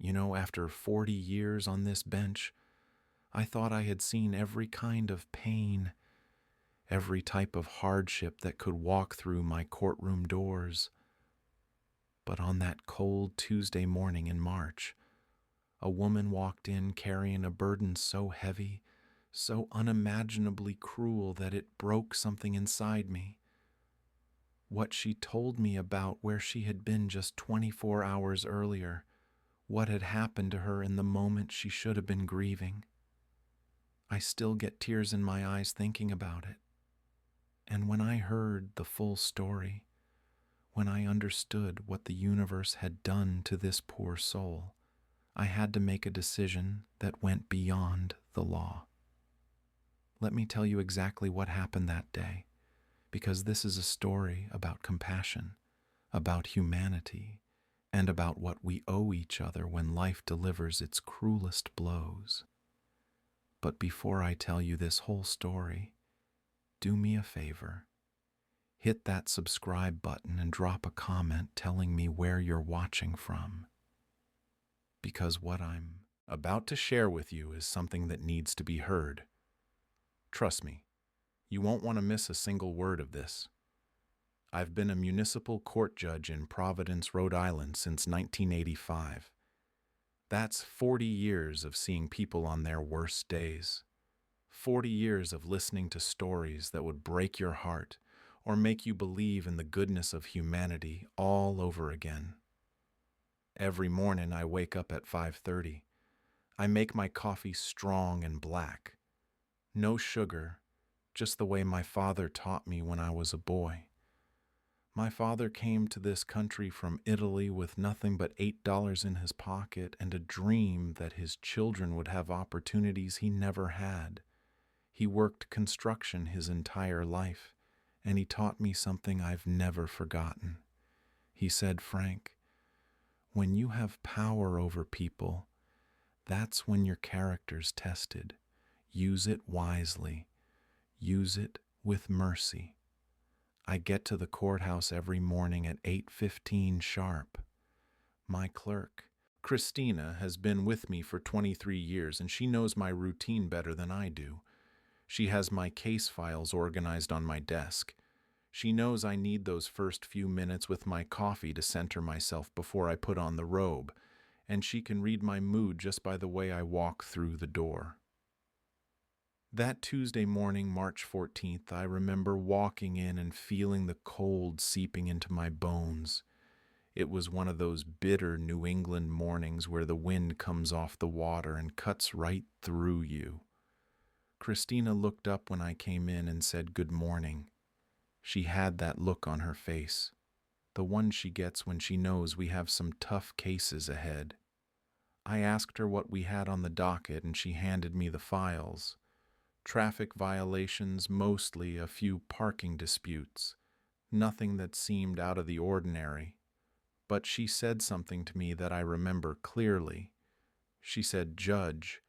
After 40 years on this bench, I thought I had seen every kind of pain, every type of hardship that could walk through my courtroom doors. But on that cold Tuesday morning in March, a woman walked in carrying a burden so heavy, so unimaginably cruel that it broke something inside me. What she told me about where she had been just 24 hours earlier, what had happened to her in the moment she should have been grieving. I still get tears in my eyes thinking about it. And when I heard the full story, when I understood what the universe had done to this poor soul, I had to make a decision that went beyond the law. Let me tell you exactly what happened that day, because this is a story about compassion, about humanity, and about what we owe each other when life delivers its cruelest blows. But before I tell you this whole story, do me a favor. Hit that subscribe button and drop a comment telling me where you're watching from. Because what I'm about to share with you is something that needs to be heard. Trust me, you won't want to miss a single word of this. I've been a municipal court judge in Providence, Rhode Island since 1985. That's 40 years of seeing people on their worst days. 40 years of listening to stories that would break your heart or make you believe in the goodness of humanity all over again. Every morning I wake up at 5:30. I make my coffee strong and black. No sugar, just the way my father taught me when I was a boy. My father came to this country from Italy with nothing but $8 in his pocket and a dream that his children would have opportunities he never had. He worked construction his entire life, and he taught me something I've never forgotten. He said, "Frank, when you have power over people, that's when your character's tested. Use it wisely. Use it with mercy." I get to the courthouse every morning at 8:15 sharp. My clerk, Christina, has been with me for 23 years, and she knows my routine better than I do. She has my case files organized on my desk. She knows I need those first few minutes with my coffee to center myself before I put on the robe, and she can read my mood just by the way I walk through the door. That Tuesday morning, March 14th, I remember walking in and feeling the cold seeping into my bones. It was one of those bitter New England mornings where the wind comes off the water and cuts right through you. Christina looked up when I came in and said good morning. She had that look on her face, the one she gets when she knows we have some tough cases ahead. I asked her what we had on the docket, and she handed me the files. Traffic violations, mostly a few parking disputes. Nothing that seemed out of the ordinary. But she said something to me that I remember clearly. She said, "Judge,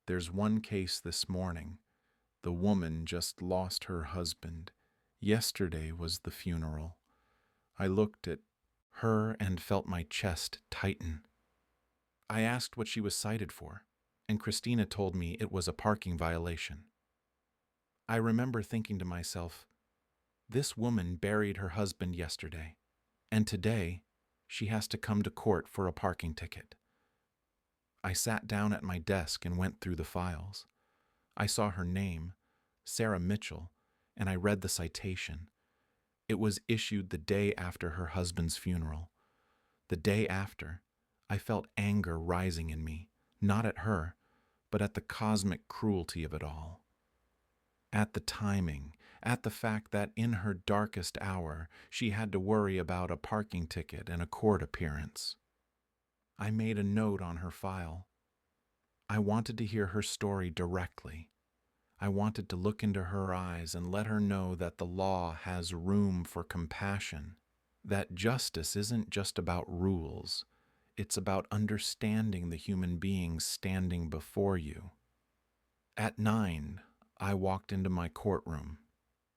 there's one case this morning. The woman just lost her husband. Yesterday was the funeral." I looked at her and felt my chest tighten. I asked what she was cited for, and Christina told me it was a parking violation. I remember thinking to myself, this woman buried her husband yesterday, and today she has to come to court for a parking ticket. I sat down at my desk and went through the files. I saw her name, Sarah Mitchell, and I read the citation. It was issued the day after her husband's funeral. The day after, I felt anger rising in me, not at her, but at the cosmic cruelty of it all. At the timing, at the fact that in her darkest hour, she had to worry about a parking ticket and a court appearance. I made a note on her file. I wanted to hear her story directly. I wanted to look into her eyes and let her know that the law has room for compassion, that justice isn't just about rules, it's about understanding the human beings standing before you. At 9, I walked into my courtroom.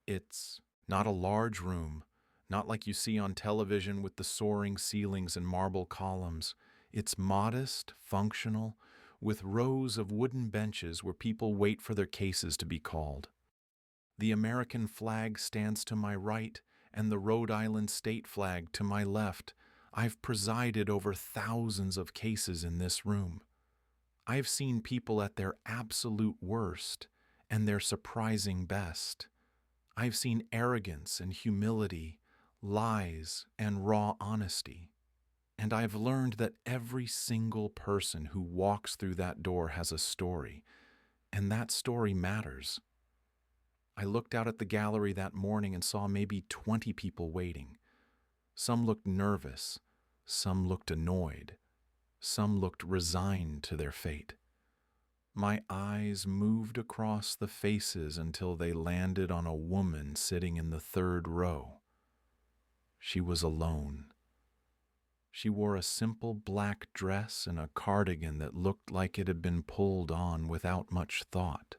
It's not a large room, not like you see on television with the soaring ceilings and marble columns. It's modest, functional, with rows of wooden benches where people wait for their cases to be called. The American flag stands to my right and the Rhode Island state flag to my left. I've presided over thousands of cases in this room. I've seen people at their absolute worst and their surprising best. I've seen arrogance and humility, lies and raw honesty. And I've learned that every single person who walks through that door has a story, and that story matters. I looked out at the gallery that morning and saw maybe 20 people waiting. Some looked nervous, some looked annoyed, some looked resigned to their fate. My eyes moved across the faces until they landed on a woman sitting in the third row. She was alone. She wore a simple black dress and a cardigan that looked like it had been pulled on without much thought.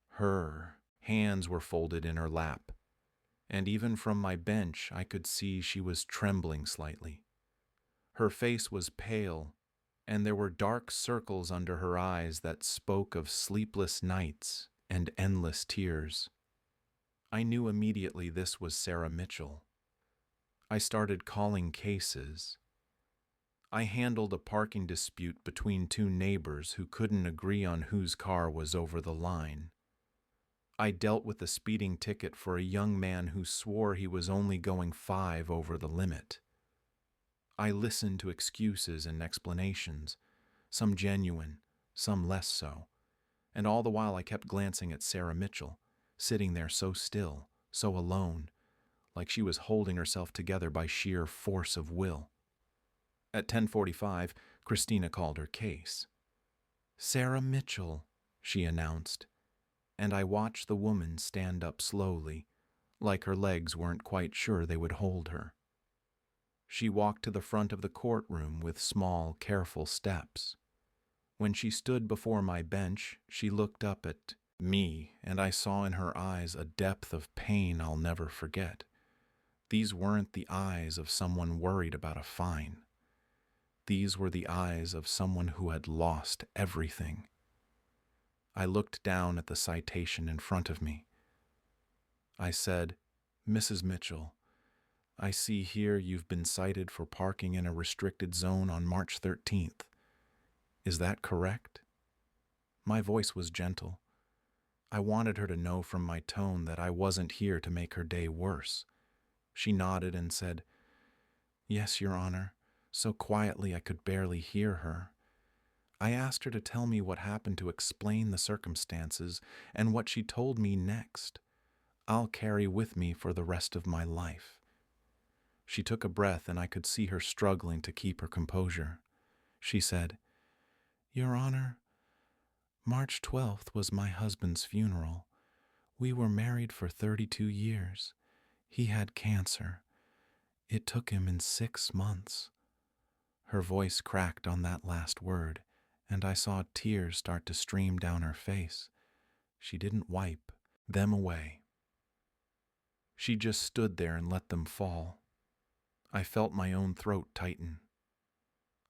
Her hands were folded in her lap, and even from my bench I could see she was trembling slightly. Her face was pale, and there were dark circles under her eyes that spoke of sleepless nights and endless tears. I knew immediately this was Sarah Mitchell. I started calling cases. I handled a parking dispute between two neighbors who couldn't agree on whose car was over the line. I dealt with a speeding ticket for a young man who swore he was only going 5 over the limit. I listened to excuses and explanations, some genuine, some less so, and all the while I kept glancing at Sarah Mitchell, sitting there so still, so alone, like she was holding herself together by sheer force of will. At 10:45, Christina called her case. "Sarah Mitchell," she announced, and I watched the woman stand up slowly, like her legs weren't quite sure they would hold her. She walked to the front of the courtroom with small, careful steps. When she stood before my bench, she looked up at me, and I saw in her eyes a depth of pain I'll never forget. These weren't the eyes of someone worried about a fine. These were the eyes of someone who had lost everything. I looked down at the citation in front of me. I said, "Mrs. Mitchell, I see here you've been cited for parking in a restricted zone on March 13th. Is that correct?" My voice was gentle. I wanted her to know from my tone that I wasn't here to make her day worse. She nodded and said, "Yes, Your Honor," so quietly I could barely hear her. I asked her to tell me what happened to explain the circumstances, and what she told me next, I'll carry with me for the rest of my life. She took a breath, and I could see her struggling to keep her composure. She said, "Your Honor, March 12th was my husband's funeral. We were married for 32 years. He had cancer. It took him in 6 months." Her voice cracked on that last word, and I saw tears start to stream down her face. She didn't wipe them away. She just stood there and let them fall. I felt my own throat tighten.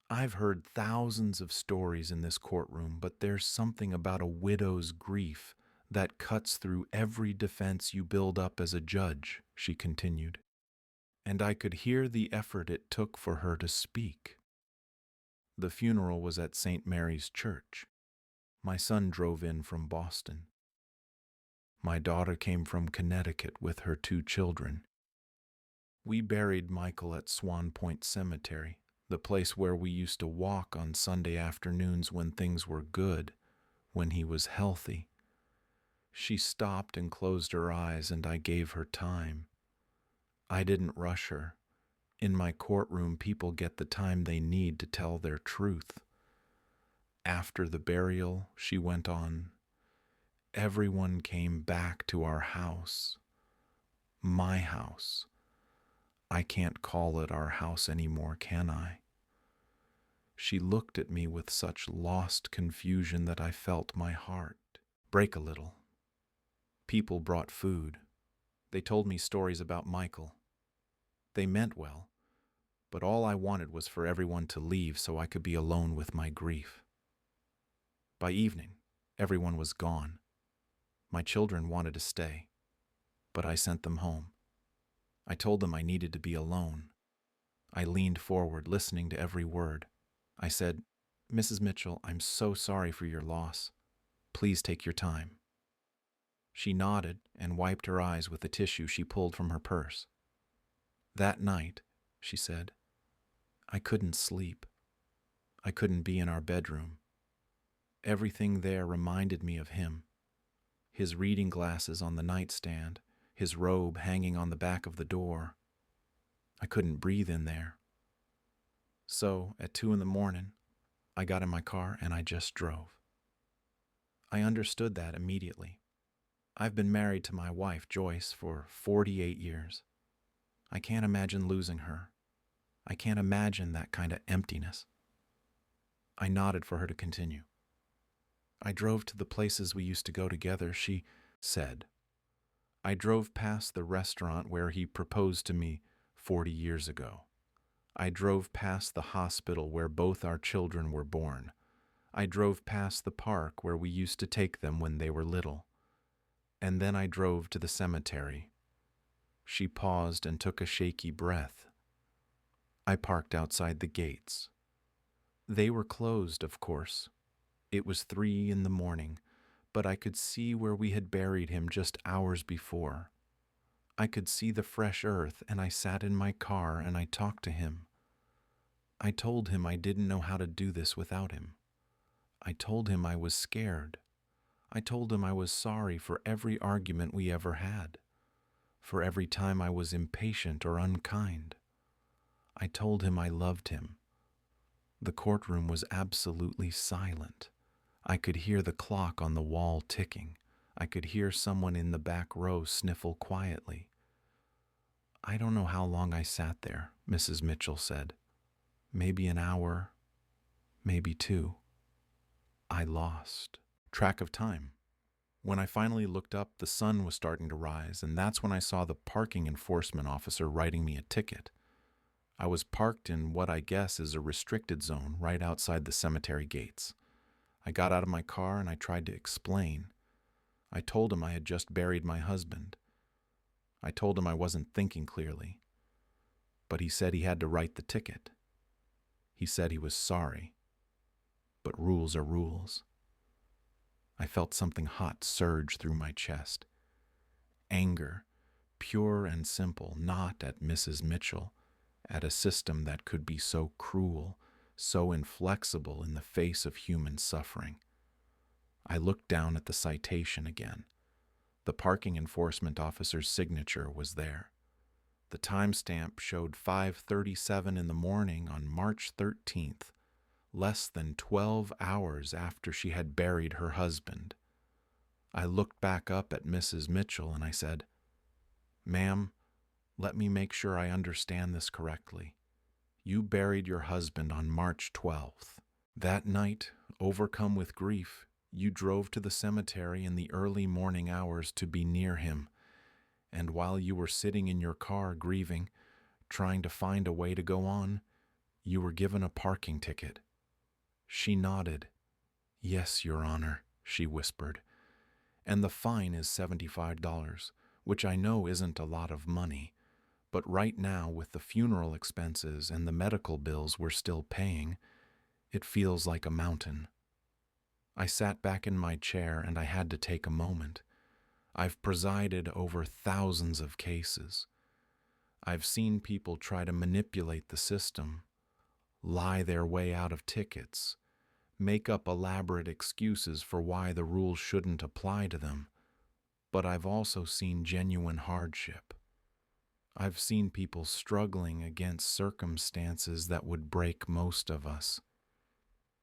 I've heard thousands of stories in this courtroom, but there's something about a widow's grief that cuts through every defense you build up as a judge, she continued. And I could hear the effort it took for her to speak. The funeral was at St. Mary's Church. My son drove in from Boston. My daughter came from Connecticut with her 2 children. We buried Michael at Swan Point Cemetery, the place where we used to walk on Sunday afternoons when things were good, when he was healthy. She stopped and closed her eyes, and I gave her time. I didn't rush her. In my courtroom, people get the time they need to tell their truth. After the burial, she went on, everyone came back to our house. My house. I can't call it our house anymore, can I? She looked at me with such lost confusion that I felt my heart break a little. People brought food. They told me stories about Michael. They meant well. but all I wanted was for everyone to leave so I could be alone with my grief. By evening, everyone was gone. My children wanted to stay, but I sent them home. I told them I needed to be alone. I leaned forward, listening to every word. I said, "Mrs. Mitchell, I'm so sorry for your loss. Please take your time." She nodded and wiped her eyes with a tissue she pulled from her purse. "That night," she said, "I couldn't sleep. I couldn't be in our bedroom. Everything there reminded me of him. His reading glasses on the nightstand, his robe hanging on the back of the door. I couldn't breathe in there. So, at 2 in the morning, I got in my car and I just drove." I understood that immediately. I've been married to my wife, Joyce, for 48 years. I can't imagine losing her. I can't imagine that kind of emptiness. I nodded for her to continue. "I drove to the places we used to go together," she said. "I drove past the restaurant where he proposed to me 40 years ago. I drove past the hospital where both our children were born. I drove past the park where we used to take them when they were little. And then I drove to the cemetery." She paused and took a shaky breath. "I parked outside the gates. They were closed, of course. It was 3 in the morning, but I could see where we had buried him just hours before. I could see the fresh earth, and I sat in my car and I talked to him. I told him I didn't know how to do this without him. I told him I was scared. I told him I was sorry for every argument we ever had, for every time I was impatient or unkind. I told him I loved him." The courtroom was absolutely silent. I could hear the clock on the wall ticking. I could hear someone in the back row sniffle quietly. "I don't know how long I sat there," Mrs. Mitchell said. "Maybe an hour, maybe 2. I lost track of time. When I finally looked up, the sun was starting to rise, and that's when I saw the parking enforcement officer writing me a ticket. I was parked in what I guess is a restricted zone right outside the cemetery gates. I got out of my car and I tried to explain. I told him I had just buried my husband. I told him I wasn't thinking clearly. But he said he had to write the ticket. He said he was sorry. But rules are rules. I felt something hot surge through my chest. Anger, pure and simple, not at Mrs. Mitchell, at a system that could be so cruel, so inflexible in the face of human suffering. I looked down at the citation again. The parking enforcement officer's signature was there. The timestamp showed 5:37 in the morning on March 13th, less than 12 hours after she had buried her husband. I looked back up at Mrs. Mitchell and I said, "Ma'am, let me make sure I understand this correctly. You buried your husband on March 12th. That night, overcome with grief, you drove to the cemetery in the early morning hours to be near him. And while you were sitting in your car grieving, trying to find a way to go on, you were given a parking ticket." She nodded. "Yes, Your Honor," she whispered. "And the fine is $75, which I know isn't a lot of money. But right now, with the funeral expenses and the medical bills we're still paying, it feels like a mountain." I sat back in my chair and I had to take a moment. I've presided over thousands of cases. I've seen people try to manipulate the system, lie their way out of tickets, make up elaborate excuses for why the rules shouldn't apply to them. But I've also seen genuine hardship. I've seen people struggling against circumstances that would break most of us.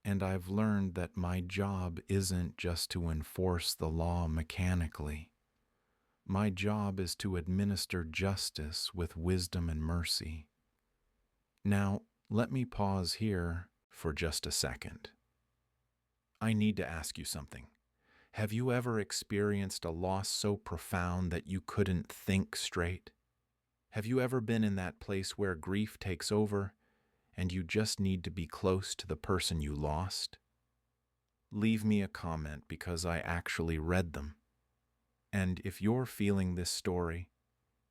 And I've learned that my job isn't just to enforce the law mechanically. My job is to administer justice with wisdom and mercy. Now, let me pause here for just a second. I need to ask you something. Have you ever experienced a loss so profound that you couldn't think straight? Have you ever been in that place where grief takes over and you just need to be close to the person you lost? Leave me a comment because I actually read them. And if you're feeling this story,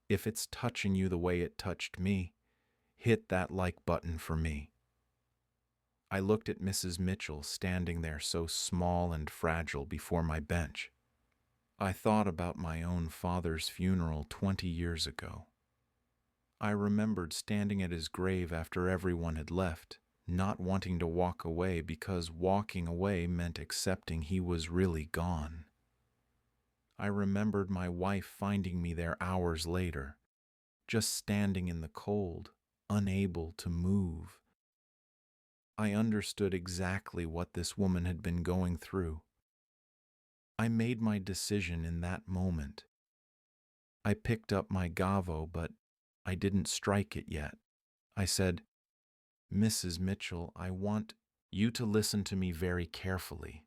if it's touching you the way it touched me, hit that like button for me. I looked at Mrs. Mitchell standing there so small and fragile before my bench. I thought about my own father's funeral 20 years ago. I remembered standing at his grave after everyone had left, not wanting to walk away because walking away meant accepting he was really gone. I remembered my wife finding me there hours later, just standing in the cold, unable to move. I understood exactly what this woman had been going through. I made my decision in that moment. I picked up my gavo, but I didn't strike it yet. I said, "Mrs. Mitchell, I want you to listen to me very carefully.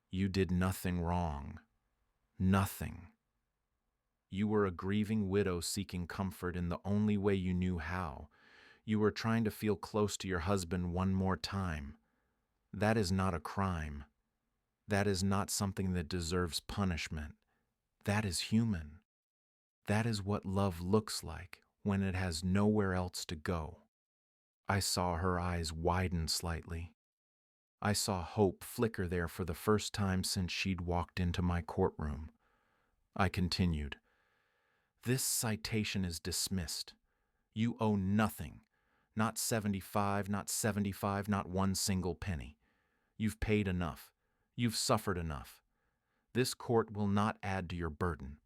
You did nothing wrong. Nothing. You were a grieving widow seeking comfort in the only way you knew how. You were trying to feel close to your husband one more time. That is not a crime. That is not something that deserves punishment. That is human. That is what love looks like when it has nowhere else to go." I saw her eyes widen slightly. I saw hope flicker there for the first time since she'd walked into my courtroom. I continued, "This citation is dismissed. You owe nothing. Not 75, not 75, not one single penny. You've paid enough. You've suffered enough. This court will not add to your burden."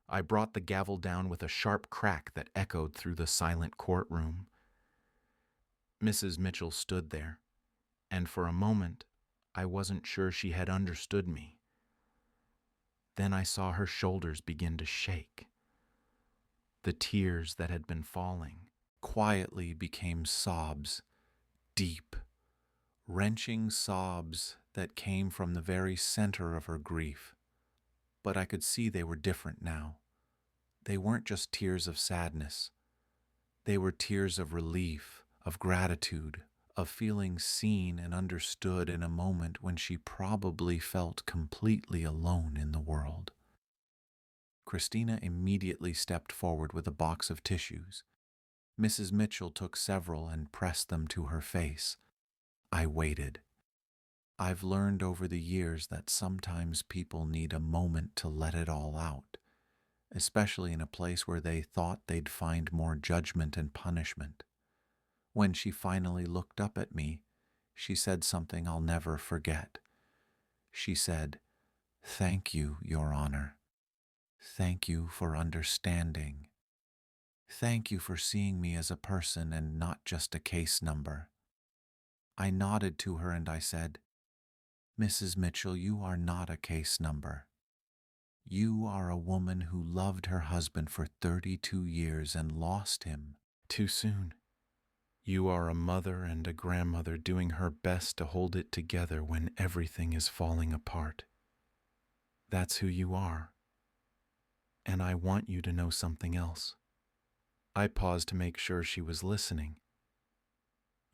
I brought the gavel down with a sharp crack that echoed through the silent courtroom. Mrs. Mitchell stood there, and for a moment I wasn't sure she had understood me. Then I saw her shoulders begin to shake. The tears that had been falling quietly became sobs, deep, wrenching sobs that came from the very center of her grief. But I could see they were different now. They weren't just tears of sadness. They were tears of relief, of gratitude, of feeling seen and understood in a moment when she probably felt completely alone in the world. Christina immediately stepped forward with a box of tissues. Mrs. Mitchell took several and pressed them to her face. I waited. I've learned over the years that sometimes people need a moment to let it all out, especially in a place where they thought they'd find more judgment and punishment. When she finally looked up at me, she said something I'll never forget. She said, "Thank you, Your Honor. Thank you for understanding. Thank you for seeing me as a person and not just a case number." I nodded to her and I said, "Mrs. Mitchell, you are not a case number. You are a woman who loved her husband for 32 years and lost him too soon. You are a mother and a grandmother doing her best to hold it together when everything is falling apart. That's who you are. And I want you to know something else." I paused to make sure she was listening.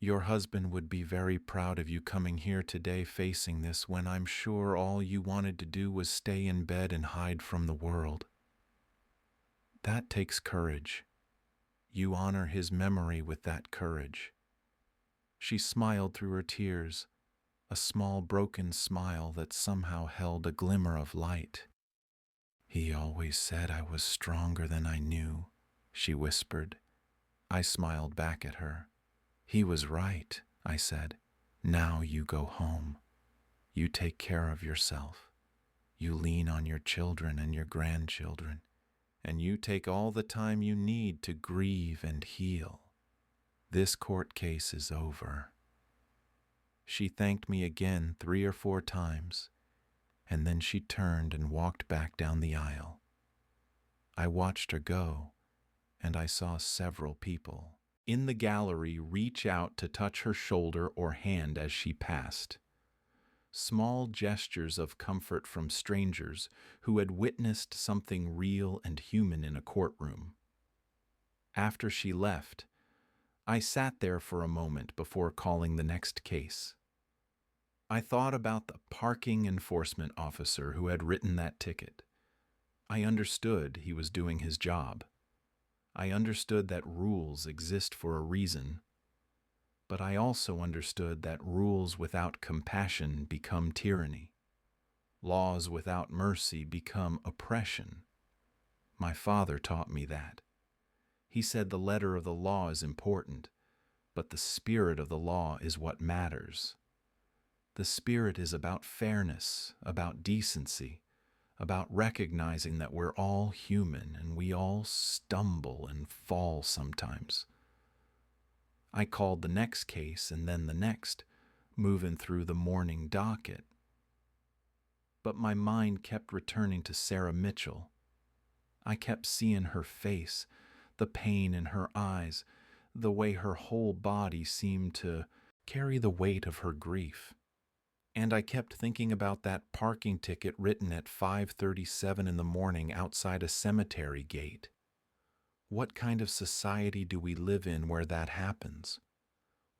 "Your husband would be very proud of you coming here today facing this when I'm sure all you wanted to do was stay in bed and hide from the world. That takes courage. You honor his memory with that courage." She smiled through her tears, a small broken smile that somehow held a glimmer of light. "He always said I was stronger than I knew," she whispered. I smiled back at her. "He was right," I said. "Now you go home. You take care of yourself. You lean on your children and your grandchildren, and you take all the time you need to grieve and heal. This court case is over." She thanked me again 3 or 4 times, and then she turned and walked back down the aisle. I watched her go, and I saw several people in the gallery reach out to touch her shoulder or hand as she passed. Small gestures of comfort from strangers who had witnessed something real and human in a courtroom. After she left, I sat there for a moment before calling the next case. I thought about the parking enforcement officer who had written that ticket. I understood he was doing his job. I understood that rules exist for a reason, but I also understood that rules without compassion become tyranny. Laws without mercy become oppression. My father taught me that. He said the letter of the law is important, but the spirit of the law is what matters. The spirit is about fairness, about decency, about recognizing that we're all human and we all stumble and fall sometimes. I called the next case and then the next, moving through the morning docket. But my mind kept returning to Sarah Mitchell. I kept seeing her face, the pain in her eyes, the way her whole body seemed to carry the weight of her grief. And I kept thinking about that parking ticket written at 5:37 in the morning outside a cemetery gate. What kind of society do we live in where that happens?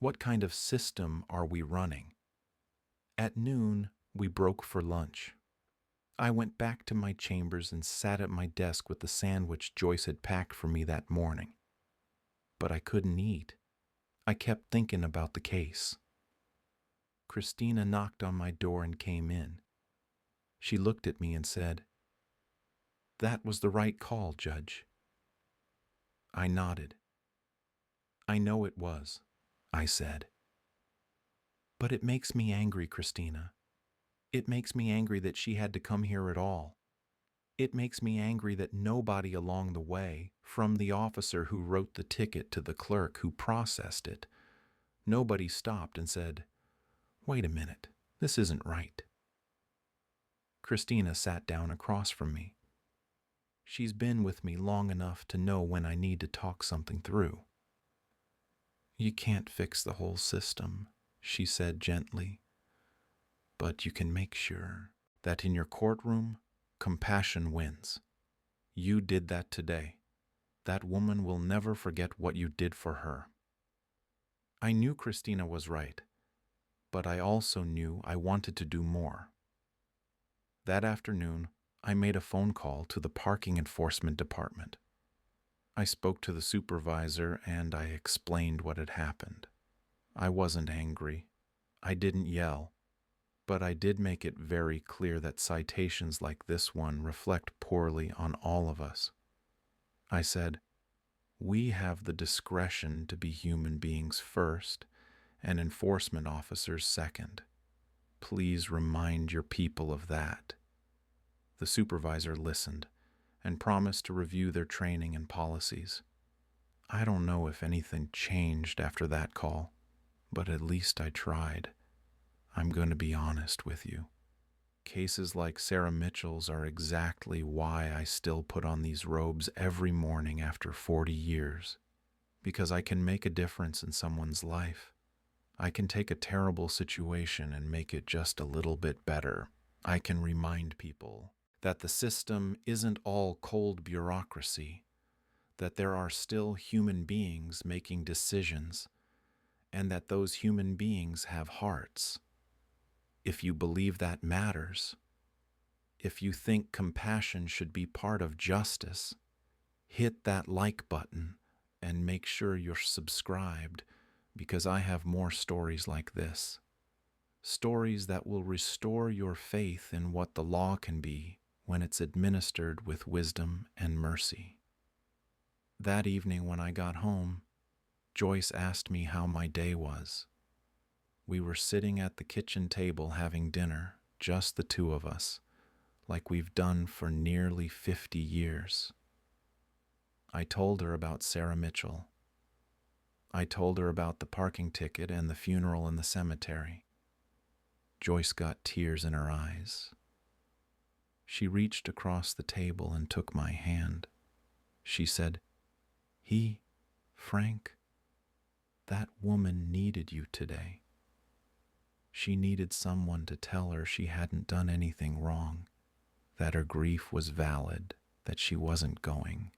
What kind of system are we running? At noon, we broke for lunch. I went back to my chambers and sat at my desk with the sandwich Joyce had packed for me that morning. But I couldn't eat. I kept thinking about the case. Christina knocked on my door and came in. She looked at me and said, "That was the right call, Judge." I nodded. "I know it was," I said. "But it makes me angry, Christina. It makes me angry that she had to come here at all. It makes me angry that nobody along the way, from the officer who wrote the ticket to the clerk who processed it, nobody stopped and said, 'Wait a minute, this isn't right.'" Christina sat down across from me. She's been with me long enough to know when I need to talk something through. "You can't fix the whole system," she said gently, "but you can make sure that in your courtroom, compassion wins. You did that today. That woman will never forget what you did for her." I knew Christina was right, but I also knew I wanted to do more. That afternoon, I made a phone call to the parking enforcement department. I spoke to the supervisor and I explained what had happened. I wasn't angry. I didn't yell. But I did make it very clear that citations like this one reflect poorly on all of us. I said, "We have the discretion to be human beings first and enforcement officers second. Please remind your people of that." The supervisor listened and promised to review their training and policies. I don't know if anything changed after that call, but at least I tried. I'm going to be honest with you. Cases like Sarah Mitchell's are exactly why I still put on these robes every morning after 40 years. Because I can make a difference in someone's life. I can take a terrible situation and make it just a little bit better. I can remind people that the system isn't all cold bureaucracy, that there are still human beings making decisions, and that those human beings have hearts. If you believe that matters, if you think compassion should be part of justice, hit that like button and make sure you're subscribed, because I have more stories like this. Stories that will restore your faith in what the law can be when it's administered with wisdom and mercy. That evening when I got home, Joyce asked me how my day was. We were sitting at the kitchen table having dinner, just the two of us, like we've done for nearly 50 years. I told her about Sarah Mitchell. I told her about the parking ticket and the funeral in the cemetery. Joyce got tears in her eyes. She reached across the table and took my hand. She said, Frank, that woman needed you today. She needed someone to tell her she hadn't done anything wrong, that her grief was valid, that she wasn't going